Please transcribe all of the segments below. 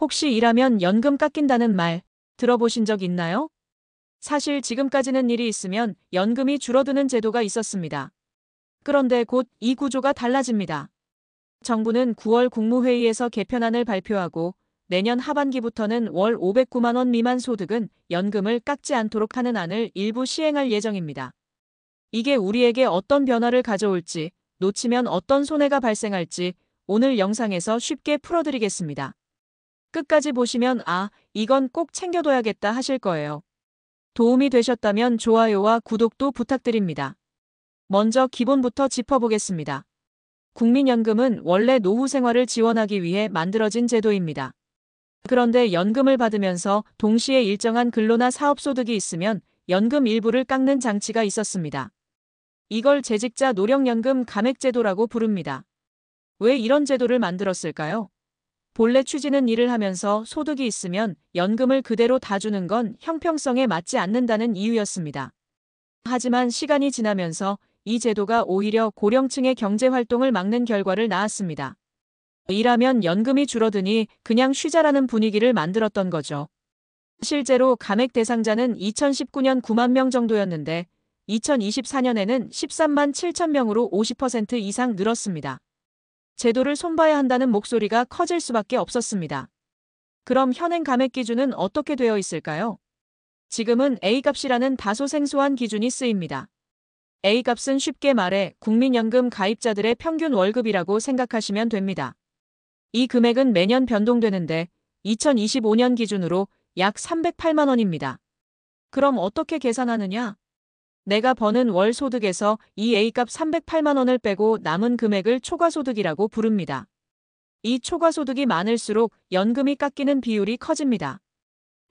혹시 일하면 연금 깎인다는 말 들어보신 적 있나요? 사실 지금까지는 일이 있으면 연금이 줄어드는 제도가 있었습니다. 그런데 곧 이 구조가 달라집니다. 정부는 9월 국무회의에서 개편안을 발표하고 내년 하반기부터는 월 509만 원 미만 소득은 연금을 깎지 않도록 하는 안을 일부 시행할 예정입니다. 이게 우리에게 어떤 변화를 가져올지, 놓치면 어떤 손해가 발생할지 오늘 영상에서 쉽게 풀어드리겠습니다. 끝까지 보시면 이건 꼭 챙겨둬야겠다 하실 거예요. 도움이 되셨다면 좋아요와 구독도 부탁드립니다. 먼저 기본부터 짚어보겠습니다. 국민연금은 원래 노후 생활을 지원하기 위해 만들어진 제도입니다. 그런데 연금을 받으면서 동시에 일정한 근로나 사업소득이 있으면 연금 일부를 깎는 장치가 있었습니다. 이걸 재직자 노령연금 감액제도라고 부릅니다. 왜 이런 제도를 만들었을까요? 본래 취지는 일을 하면서 소득이 있으면 연금을 그대로 다 주는 건 형평성에 맞지 않는다는 이유였습니다. 하지만 시간이 지나면서 이 제도가 오히려 고령층의 경제활동을 막는 결과를 낳았습니다. 일하면 연금이 줄어드니 그냥 쉬자라는 분위기를 만들었던 거죠. 실제로 감액 대상자는 2019년 9만 명 정도였는데 2024년에는 13만 7천 명으로 50% 이상 늘었습니다. 제도를 손봐야 한다는 목소리가 커질 수밖에 없었습니다. 그럼 현행 감액 기준은 어떻게 되어 있을까요? 지금은 A값이라는 다소 생소한 기준이 쓰입니다. A값은 쉽게 말해 국민연금 가입자들의 평균 월급이라고 생각하시면 됩니다. 이 금액은 매년 변동되는데 2025년 기준으로 약 308만 원입니다. 그럼 어떻게 계산하느냐? 내가 버는 월 소득에서 이 A값 308만 원을 빼고 남은 금액을 초과소득이라고 부릅니다. 이 초과소득이 많을수록 연금이 깎이는 비율이 커집니다.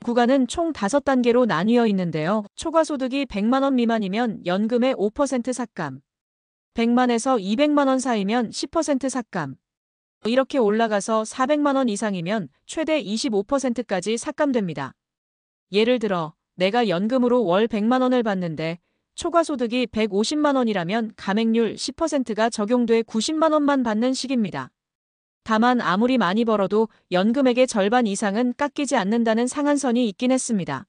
구간은 총 5단계로 나뉘어 있는데요. 초과소득이 100만 원 미만이면 연금의 5% 삭감, 100만에서 200만 원 사이면 10% 삭감, 이렇게 올라가서 400만 원 이상이면 최대 25%까지 삭감됩니다. 예를 들어 내가 연금으로 월 100만 원을 받는데 초과소득이 150만 원이라면 감액률 10%가 적용돼 90만 원만 받는 식입니다. 다만 아무리 많이 벌어도 연금액의 절반 이상은 깎이지 않는다는 상한선이 있긴 했습니다.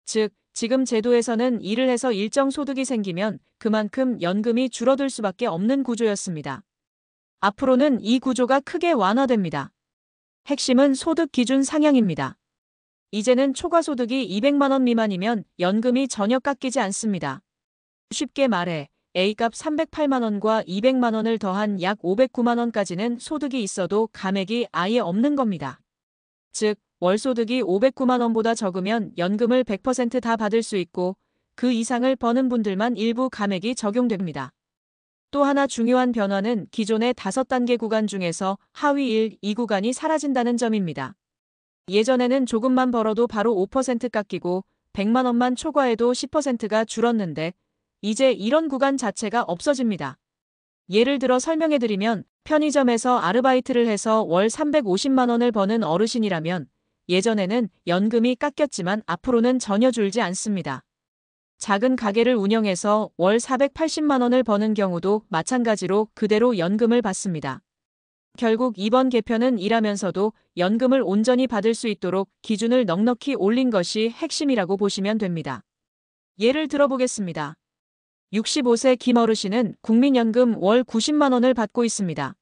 즉, 지금 제도에서는 일을 해서 일정 소득이 생기면 그만큼 연금이 줄어들 수밖에 없는 구조였습니다. 앞으로는 이 구조가 크게 완화됩니다. 핵심은 소득 기준 상향입니다. 이제는 초과소득이 200만 원 미만이면 연금이 전혀 깎이지 않습니다. 쉽게 말해 A값 308만 원과 200만 원을 더한 약 509만 원까지는 소득이 있어도 감액이 아예 없는 겁니다. 즉, 월소득이 509만 원보다 적으면 연금을 100% 다 받을 수 있고 그 이상을 버는 분들만 일부 감액이 적용됩니다. 또 하나 중요한 변화는 기존의 5단계 구간 중에서 하위 1, 2 구간이 사라진다는 점입니다. 예전에는 조금만 벌어도 바로 5% 깎이고 100만 원만 초과해도 10%가 줄었는데 이제 이런 구간 자체가 없어집니다. 예를 들어 설명해드리면 편의점에서 아르바이트를 해서 월 350만 원을 버는 어르신이라면 예전에는 연금이 깎였지만 앞으로는 전혀 줄지 않습니다. 작은 가게를 운영해서 월 480만 원을 버는 경우도 마찬가지로 그대로 연금을 받습니다. 결국 이번 개편은 일하면서도 연금을 온전히 받을 수 있도록 기준을 넉넉히 올린 것이 핵심이라고 보시면 됩니다. 예를 들어보겠습니다. 65세 김어르신은 국민연금 월 90만 원을 받고 있습니다.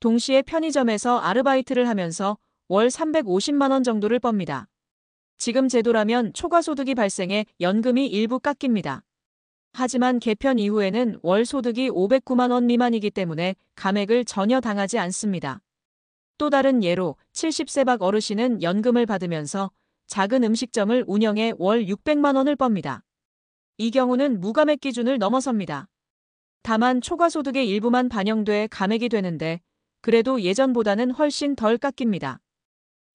동시에 편의점에서 아르바이트를 하면서 월 350만 원 정도를 멉니다. 지금 제도라면 초과소득이 발생해 연금이 일부 깎입니다. 하지만 개편 이후에는 월 소득이 509만 원 미만이기 때문에 감액을 전혀 당하지 않습니다. 또 다른 예로 70세 박 어르신은 연금을 받으면서 작은 음식점을 운영해 월 600만 원을 멉니다. 이 경우는 무감액 기준을 넘어섭니다. 다만 초과소득의 일부만 반영돼 감액이 되는데 그래도 예전보다는 훨씬 덜 깎입니다.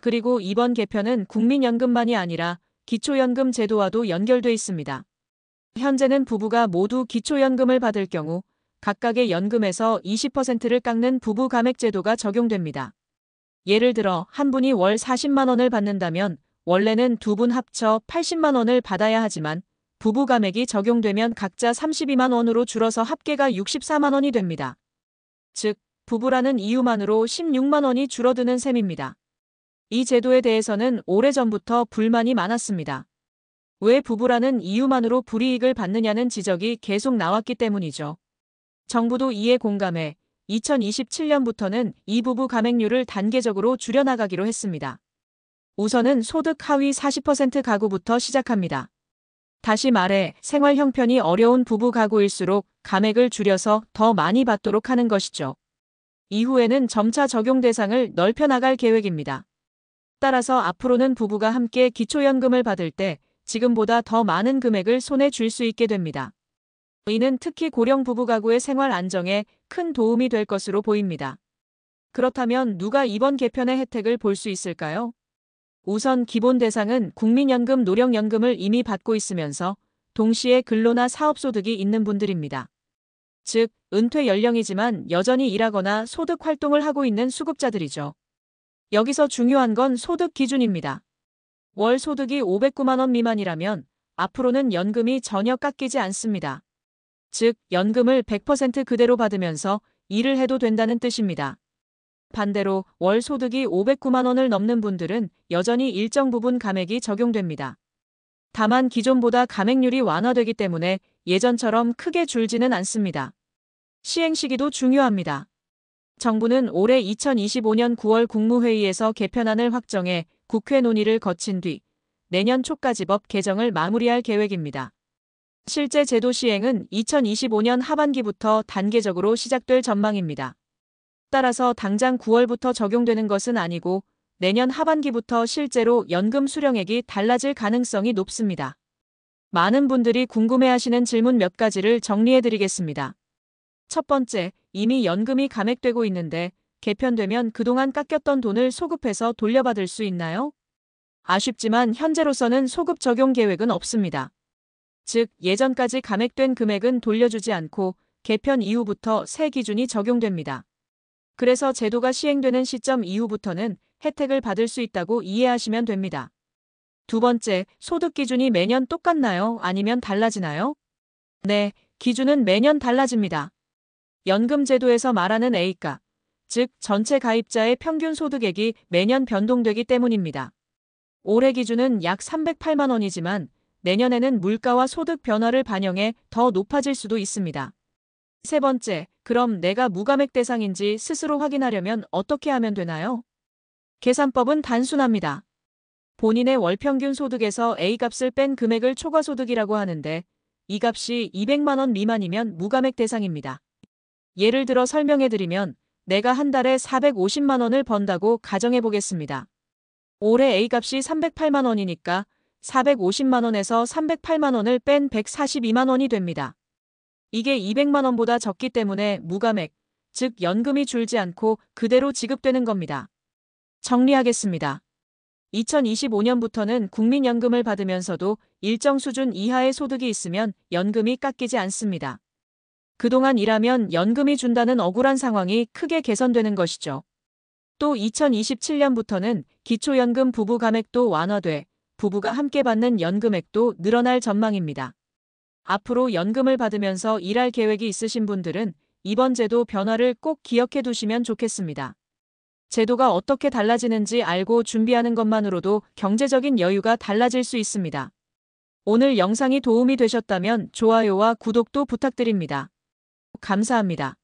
그리고 이번 개편은 국민연금만이 아니라 기초연금 제도와도 연결돼 있습니다. 현재는 부부가 모두 기초연금을 받을 경우 각각의 연금에서 20%를 깎는 부부 감액 제도가 적용됩니다. 예를 들어 한 분이 월 40만 원을 받는다면 원래는 두 분 합쳐 80만 원을 받아야 하지만 부부 감액이 적용되면 각자 32만 원으로 줄어서 합계가 64만 원이 됩니다. 즉, 부부라는 이유만으로 16만 원이 줄어드는 셈입니다. 이 제도에 대해서는 오래전부터 불만이 많았습니다. 왜 부부라는 이유만으로 불이익을 받느냐는 지적이 계속 나왔기 때문이죠. 정부도 이에 공감해 2027년부터는 이 부부 감액률을 단계적으로 줄여나가기로 했습니다. 우선은 소득 하위 40% 가구부터 시작합니다. 다시 말해 생활 형편이 어려운 부부 가구일수록 감액을 줄여서 더 많이 받도록 하는 것이죠. 이후에는 점차 적용 대상을 넓혀 나갈 계획입니다. 따라서 앞으로는 부부가 함께 기초연금을 받을 때 지금보다 더 많은 금액을 손에 쥘 수 있게 됩니다. 이는 특히 고령 부부 가구의 생활 안정에 큰 도움이 될 것으로 보입니다. 그렇다면 누가 이번 개편의 혜택을 볼 수 있을까요? 우선 기본 대상은 국민연금, 노령연금을 이미 받고 있으면서 동시에 근로나 사업소득이 있는 분들입니다. 즉, 은퇴 연령이지만 여전히 일하거나 소득 활동을 하고 있는 수급자들이죠. 여기서 중요한 건 소득 기준입니다. 월 소득이 509만 원 미만이라면 앞으로는 연금이 전혀 깎이지 않습니다. 즉, 연금을 100% 그대로 받으면서 일을 해도 된다는 뜻입니다. 반대로 월 소득이 509만 원을 넘는 분들은 여전히 일정 부분 감액이 적용됩니다. 다만 기존보다 감액률이 완화되기 때문에 예전처럼 크게 줄지는 않습니다. 시행 시기도 중요합니다. 정부는 올해 2025년 9월 국무회의에서 개편안을 확정해 국회 논의를 거친 뒤 내년 초까지 법 개정을 마무리할 계획입니다. 실제 제도 시행은 2025년 하반기부터 단계적으로 시작될 전망입니다. 따라서 당장 9월부터 적용되는 것은 아니고 내년 하반기부터 실제로 연금 수령액이 달라질 가능성이 높습니다. 많은 분들이 궁금해하시는 질문 몇 가지를 정리해드리겠습니다. 첫 번째, 이미 연금이 감액되고 있는데 개편되면 그동안 깎였던 돈을 소급해서 돌려받을 수 있나요? 아쉽지만 현재로서는 소급 적용 계획은 없습니다. 즉, 예전까지 감액된 금액은 돌려주지 않고 개편 이후부터 새 기준이 적용됩니다. 그래서 제도가 시행되는 시점 이후부터는 혜택을 받을 수 있다고 이해하시면 됩니다. 두 번째, 소득 기준이 매년 똑같나요? 아니면 달라지나요? 네, 기준은 매년 달라집니다. 연금 제도에서 말하는 A가, 즉 전체 가입자의 평균 소득액이 매년 변동되기 때문입니다. 올해 기준은 약 308만 원이지만 내년에는 물가와 소득 변화를 반영해 더 높아질 수도 있습니다. 세 번째, 그럼 내가 무감액 대상인지 스스로 확인하려면 어떻게 하면 되나요? 계산법은 단순합니다. 본인의 월 평균 소득에서 A값을 뺀 금액을 초과소득이라고 하는데 이 값이 200만 원 미만이면 무감액 대상입니다. 예를 들어 설명해드리면 내가 한 달에 450만 원을 번다고 가정해 보겠습니다. 올해 A값이 308만 원이니까 450만 원에서 308만 원을 뺀 142만 원이 됩니다. 이게 200만 원보다 적기 때문에 무감액, 즉 연금이 줄지 않고 그대로 지급되는 겁니다. 정리하겠습니다. 2025년부터는 국민연금을 받으면서도 일정 수준 이하의 소득이 있으면 연금이 깎이지 않습니다. 그동안 일하면 연금이 준다는 억울한 상황이 크게 개선되는 것이죠. 또 2027년부터는 기초연금 부부 감액도 완화돼 부부가 함께 받는 연금액도 늘어날 전망입니다. 앞으로 연금을 받으면서 일할 계획이 있으신 분들은 이번 제도 변화를 꼭 기억해 두시면 좋겠습니다. 제도가 어떻게 달라지는지 알고 준비하는 것만으로도 경제적인 여유가 달라질 수 있습니다. 오늘 영상이 도움이 되셨다면 좋아요와 구독도 부탁드립니다. 감사합니다.